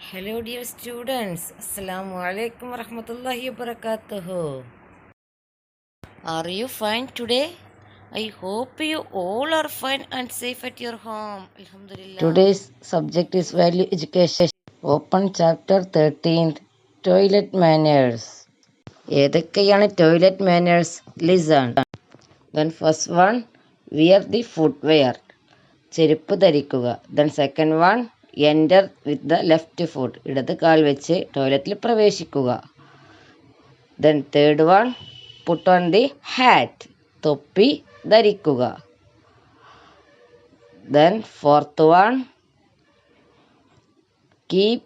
Hello dear students, Assalamu alaikum warahmatullahi wabarakatuh. Are you fine today? I hope you all are fine and safe at your home. Alhamdulillah. Today's subject is Value Education. Open chapter 13th Toilet Manners. ഏതൊക്കെയാണ് toilet manners? Listen. Then first one, wear the footwear. ചെരുപ്പ് ധരിക്കുക. Then second one, enter with the left foot. ഇടത് കാൽ വെച്ച് ടോയ്ലറ്റിൽ പ്രവേശിക്കുക. Then third one, put on the hat. തൊപ്പി ധരിക്കുക. Then fourth one, keep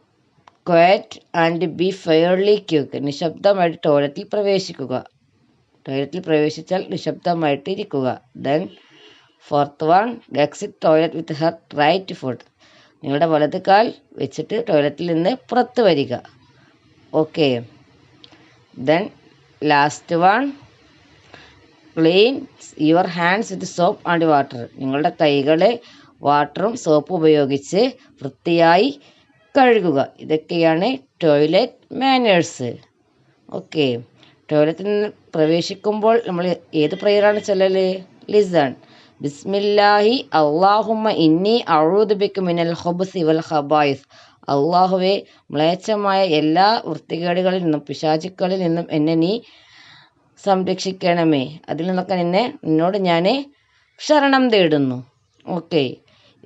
quiet and be fairly quick. നിശബ്ദമായിട്ട് ടോയ്ലറ്റിൽ പ്രവേശിക്കുക. ടോയ്ലറ്റിൽ പ്രവേശിച്ചാൽ നിശബ്ദമായിട്ട് ഇരിക്കുക. Then fourth one, exit toilet with her right foot. നിങ്ങളുടെ വലത് കാൽ വെച്ചിട്ട് ടോയ്ലറ്റിൽ നിന്ന് പുറത്ത് വരിക. Okay. Then last one, clean your hands with soap and water. നിങ്ങളുടെ കൈകളെ വാട്ടറും സോപ്പും ഉപയോഗിച്ച് വൃത്തിയായി കഴുകുക. ഇതൊക്കെയാണ് ടോയ്ലറ്റ് മാനേഴ്സ്. ഓക്കെ. ടോയ്ലറ്റിൽ നിന്ന് പ്രവേശിക്കുമ്പോൾ നമ്മൾ ഏത് പ്രയറാണ് ചൊല്ലല്? ലിസൺ. ബിസ്മില്ലാഹി അല്ലാഹുമ്മ ഇന്നി അഊദു ബിക മിനൽ ഖുബ്സി വൽ ഖബായിസ്. അള്ളാഹുവേ, മ്ലേച്ഛമായ എല്ലാ വൃത്തികേടുകളിൽ നിന്നും പിശാചുക്കളിൽ നിന്നും എന്നെ നീ സംരക്ഷിക്കണമേ. അതിൽ നിന്നൊക്കെ നിന്നോട് ഞാൻ ശരണം തേടുന്നു. ഓക്കെ.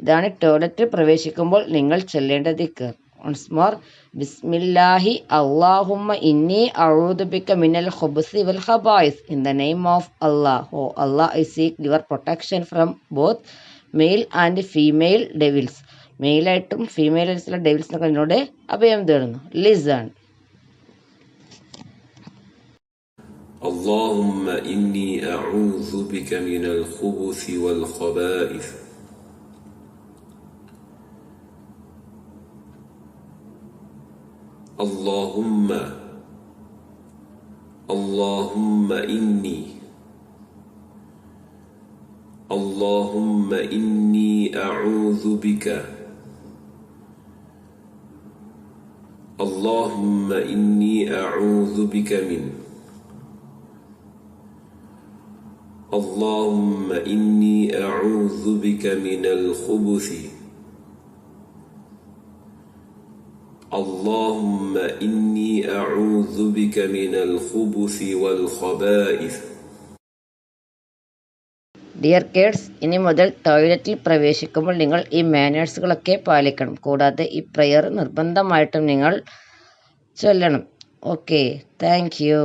ഇതാണ് ടോയ്ലറ്റിൽ പ്രവേശിക്കുമ്പോൾ നിങ്ങൾ ചൊല്ലേണ്ട ദിക്ർ. വൺസ് മോർ, ബിസ്മില്ലാഹി അല്ലാഹുമ്മ ഇന്നി അഊദു ബിക മിനൽ ഖുബ്സി വൽ ഖബായിസ്. In the name of Allah, O Allah, I seek your protection from both male and female devils. മെയിലായിട്ടും ഫീമെയിൽ ആയിട്ടുള്ള ഡെവിൽസിനൊക്കെ എന്നോട് അഭയം തേടുന്നു. ലിസൺ. اللهم إني أعوذ بك من الخبث والخبائث. اللهم إني أعوذ بك. اللهم إني أعوذ بك من. اللهم إني أعوذ بك من الخبث. اللهم إني أعوذ بك من الخبث والخبائث. ഡിയർ കിഡ്സ്, ഇനി മുതൽ ടോയ്ലറ്റിൽ പ്രവേശിക്കുമ്പോൾ നിങ്ങൾ ഈ മാനേഴ്സുകളൊക്കെ പാലിക്കണം. കൂടാതെ ഈ പ്രയർ നിർബന്ധമായിട്ടും നിങ്ങൾ ചൊല്ലണം. ഓക്കെ. Thank you.